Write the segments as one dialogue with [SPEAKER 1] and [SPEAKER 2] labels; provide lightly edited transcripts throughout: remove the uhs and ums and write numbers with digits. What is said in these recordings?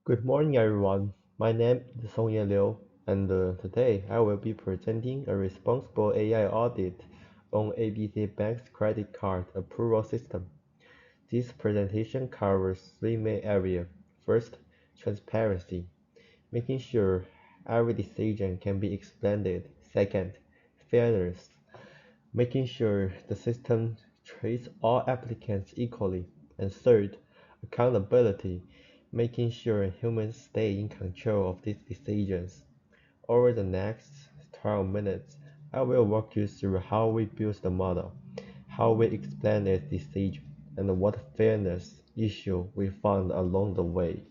[SPEAKER 1] Good morning, everyone. My name is Songye Liu, and today I will be presenting a responsible AI audit on ABC Bank's credit card approval system. This presentation covers three main areas. First, transparency, making sure every decision can be explained. Second, fairness, making sure the system treats all applicants equally. And third, accountability, making sure humans stay in control of these decisions. Over the next 12 minutes, I will walk you through how we built the model, how we explained its decision, and what fairness issue we found along the way.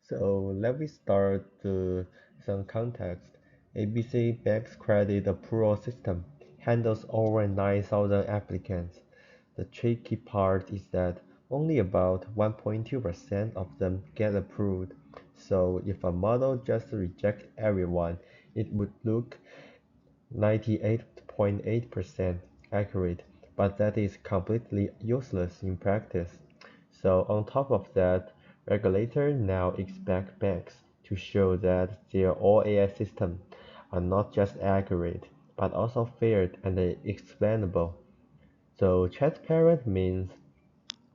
[SPEAKER 1] So let me start some context. ABC Bank's credit approval system handles over 9,000 applicants. The tricky part is that only about 1.2% of them get approved. So if a model just rejects everyone, it would look 98.8% accurate, but that is completely useless in practice. So on top of that, regulators now expect banks to show that their all AI systems are not just accurate, but also fair and explainable. So transparent means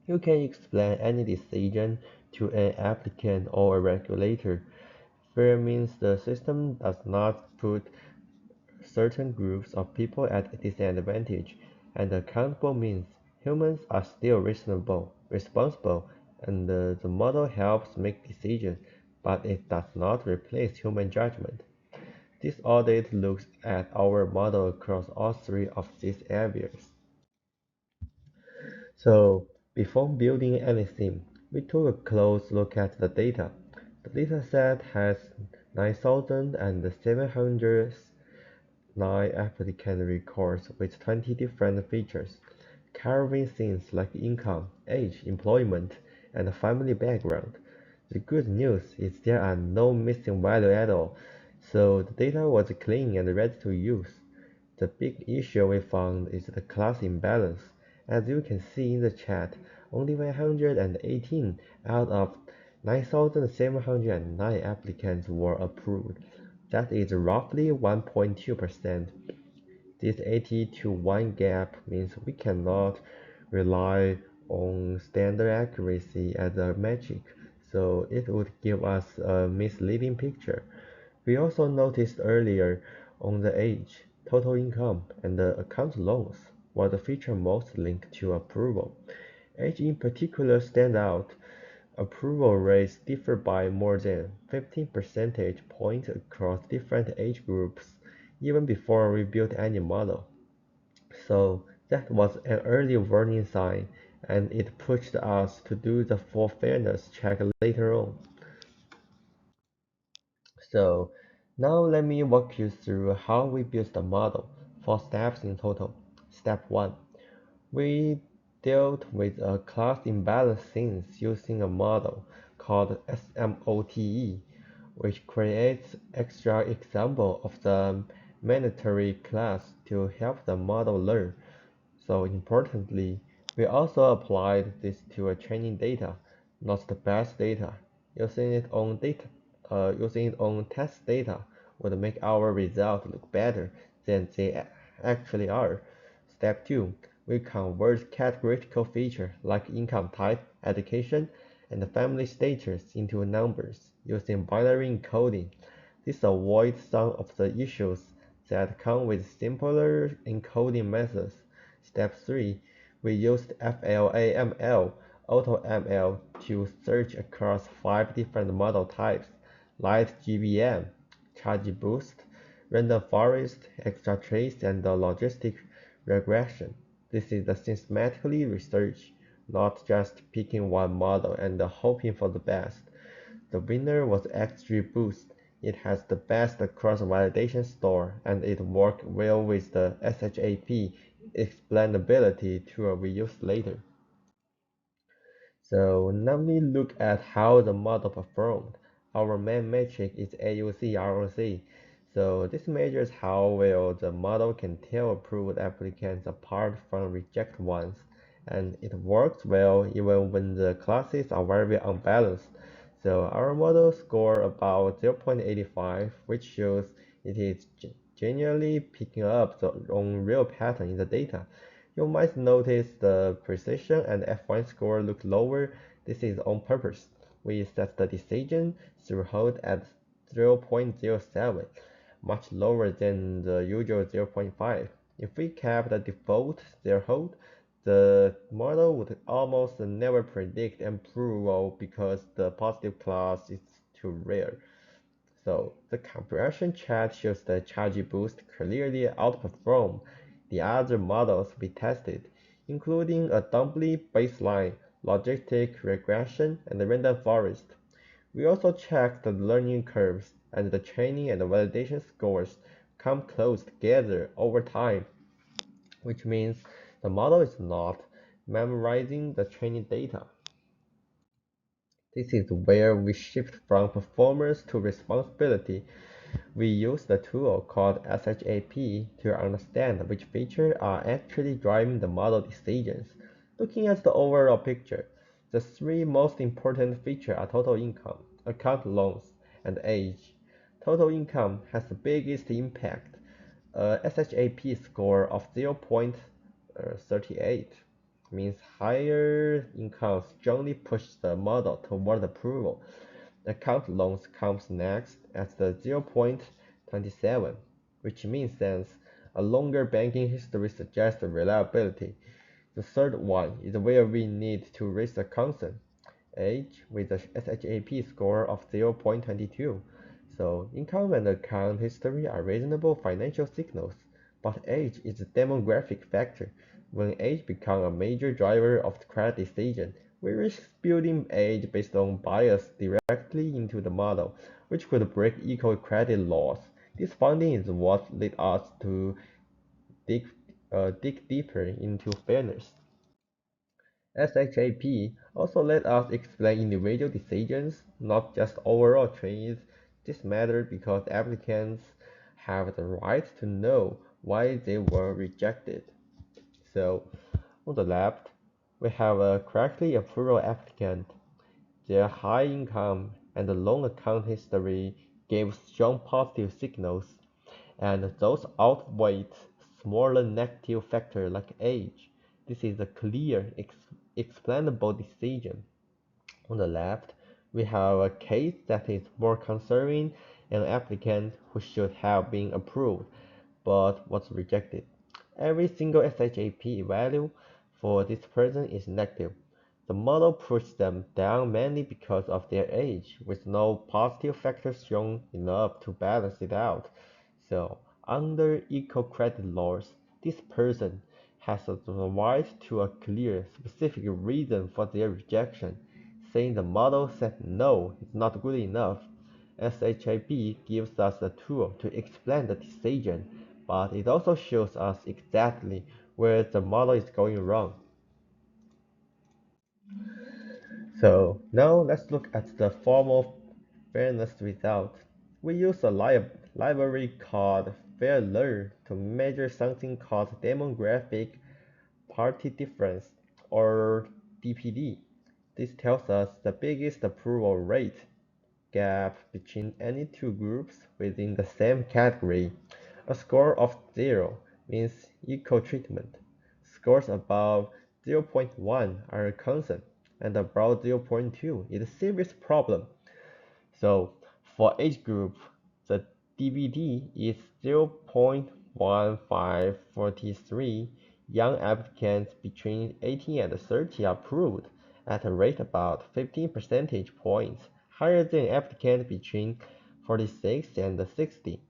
[SPEAKER 1] you can explain any decision to an applicant or a regulator. Fair means the system does not put certain groups of people at disadvantage, and accountable means humans are still responsible, and the model helps make decisions, but it does not replace human judgment. This audit looks at our model across all three of these areas. So, before building anything, we took a close look at the data. The dataset has 9,709 applicant records with 20 different features, covering things like income, age, employment, and family background. The good news is there are no missing values at all, so the data was clean and ready to use. The big issue we found is the class imbalance. As you can see in the chat, only 118 out of 9,709 applicants were approved. That is roughly 1.2%. This 80 to 1 gap means we cannot rely on standard accuracy as a metric, so it would give us a misleading picture. We also noticed earlier on the age, total income, and the account loans were the feature most linked to approval. Age in particular stand out. Approval rates differ by more than 15 percentage points across different age groups, even before we built any model. So that was an early warning sign, and it pushed us to do the full fairness check later on. So now let me walk you through how we built the model. 4 steps in total. Step 1. We dealt with a class imbalance since using a model called SMOTE, which creates extra example of the mandatory class to help the model learn. So importantly, we also applied this to a training data, not the best data. Using it on test data would make our results look better than they actually are. Step 2. We convert categorical features like income type, education, and family status into numbers using binary encoding. This avoids some of the issues that come with simpler encoding methods. Step 3. We used FLAML AutoML to search across 5 different model types: light GBM, charge boost, random forest, extra trace, and the logistic regression. This is the systematically research, not just picking one model and hoping for the best. The winner was XGBoost. It has the best cross-validation store, and it worked well with the SHAP explainability tool we use later. So now we look at how the model performed. Our main metric is AUC ROC. So this measures how well the model can tell approved applicants apart from rejected ones. and it works well even when the classes are very unbalanced. So our model score about 0.85, which shows it is genuinely picking up the on real pattern in the data. You might notice the precision and F1 score look lower. This is on purpose. We set the decision threshold at 0.07, much lower than the usual 0.5. If we kept the default threshold, the model would almost never predict approval because the positive class is too rare. So the compression chart shows the charge boost clearly outperform the other models we tested, including a Dumply baseline, logistic regression, and the random forest. We also checked the learning curves, and the training and validation scores come close together over time, which means the model is not memorizing the training data. This is where we shift from performance to responsibility. We use the tool called SHAP to understand which features are actually driving the model decisions. Looking at the overall picture, the three most important features are total income, account loans, and age. Total income has the biggest impact. A SHAP score of 0.38 means higher incomes strongly push the model toward approval. Account loans comes next at the 0.27, which means that a longer banking history suggests reliability. The third one is where we need to raise the concern, age with a SHAP score of 0.22. So income and account history are reasonable financial signals, but age is a demographic factor. When age becomes a major driver of the credit decision, we risk building age based on bias directly into the model, which could break equal credit laws. This finding is what led us to dig, dig deeper into fairness. SHAP also let us explain individual decisions, not just overall trends. This matters because applicants have the right to know why they were rejected. So, on the left, we have a correctly approved applicant. Their high income and long account history gave strong positive signals, and those outweighed smaller negative factors like age. This is a clear, explainable decision. On the left, we have a case that is more concerning, an applicant who should have been approved but was rejected. Every single SHAP value for this person is negative. The model pushed them down mainly because of their age, with no positive factors shown enough to balance it out. So, under equal credit laws, this person has the right to a clear, specific reason for their rejection. Saying the model said no is not good enough. SHAP gives us a tool to explain the decision, but it also shows us exactly where the model is going wrong. So now let's look at the formal fairness result. We use a library called FairLearn to measure something called demographic party difference, or DPD. This tells us the biggest approval rate gap between any two groups within the same category. A score of 0 means equal treatment. Scores above 0.1 are a concern, and above zero point 0.2 is a serious problem. So for age group, the DBD is 0.1543. Young applicants between 18 and 30 are approved at a rate about 15 percentage points higher than applicants between 46 and 60.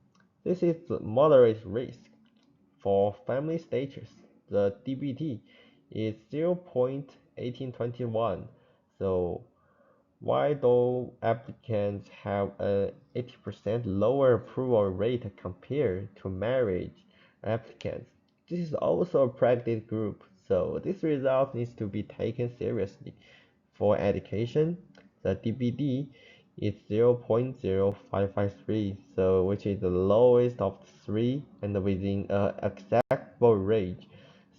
[SPEAKER 1] This is moderate risk. For family status, the DBT is 0.1821. So why do applicants have an 80% lower approval rate compared to marriage applicants? This is also a practice group, so this result needs to be taken seriously. For education, the DBD is 0.0553, so which is the lowest of the three and within a acceptable range.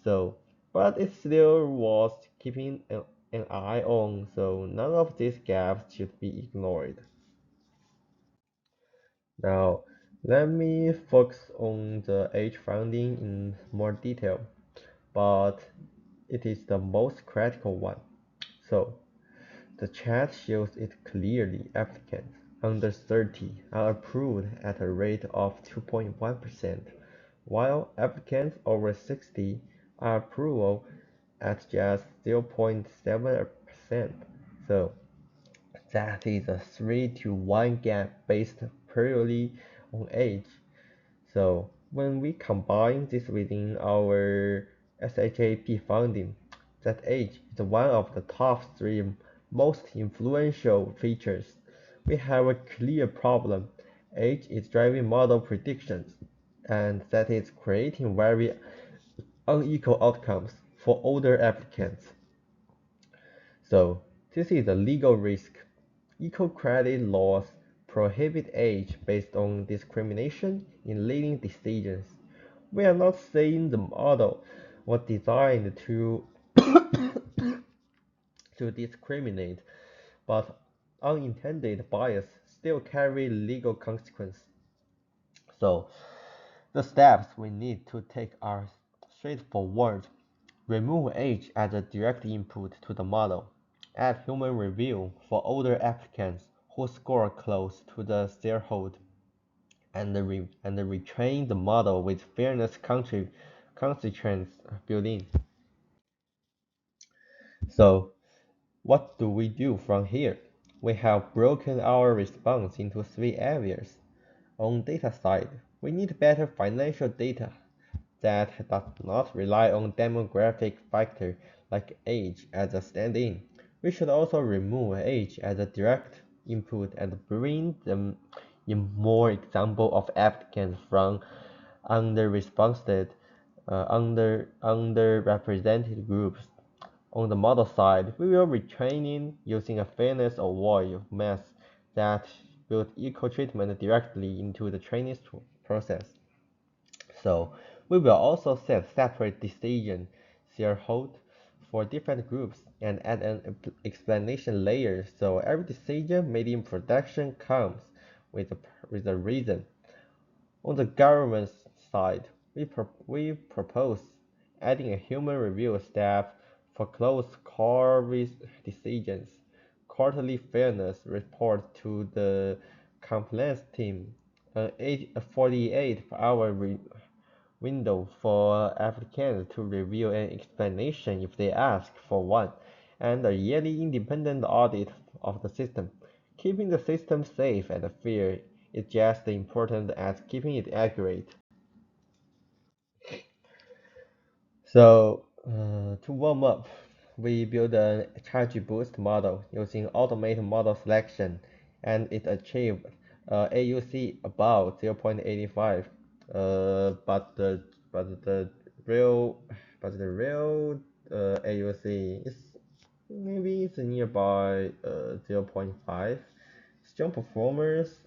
[SPEAKER 1] So but it still was keeping an eye on, so none of these gaps should be ignored. Now, let me focus on the age finding in more detail, but it is the most critical one. So, the chart shows it clearly. Applicants under 30 are approved at a rate of 2.1%, while applicants over 60 are approved at just 0.7%. So that is a 3 to 1 gap based purely on age. So when we combine this within our SHAP finding, that age is one of the top three most influential features. We have a clear problem. Age is driving model predictions, and that is creating very unequal outcomes for older applicants. So this is a legal risk. Equal credit laws prohibit age based on discrimination in leading decisions. We are not saying the model was designed to discriminate, but unintended bias still carry legal consequences. So the steps we need to take are straightforward. Remove age as a direct input to the model. Add human review for older applicants who score close to the threshold, and retrain the model with fairness constituents built in. So, what do we do from here? We have broken our response into three areas. On data side, we need better financial data that does not rely on demographic factor like age as a stand-in. We should also remove age as a direct input and bring them in more example of applicants from underrepresented underrepresented groups. On the model side, we will retraining using a fairness avoid math that build equal treatment directly into the training process. So we will also set separate decision threshold for different groups and add an explanation layer so every decision made in production comes with a reason. On the government side, we propose adding a human review staff for close core decisions, quarterly fairness report to the compliance team, a 48-hour window for applicants to review an explanation if they ask for one, and a yearly independent audit of the system. Keeping the system safe and fair is just as important as keeping it accurate. So, to warm up, we built a charge boost model using automated model selection, and it achieved AUC about 0.85. But the real AUC is maybe it's nearby 0.5. Strong performers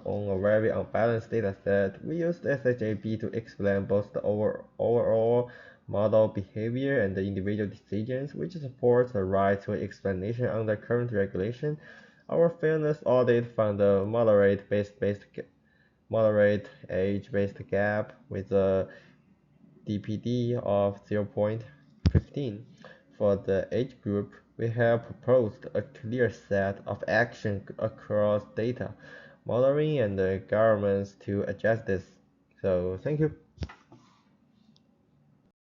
[SPEAKER 1] on a very unbalanced dataset. We used SHAP to explain both the overall model behavior and the individual decisions, which supports the right to explanation under current regulation. Our fairness audit found a moderate age-based gap with a DPD of 0.15. For the age group, we have proposed a clear set of action across data, modeling, and the governments to adjust this. So, thank you.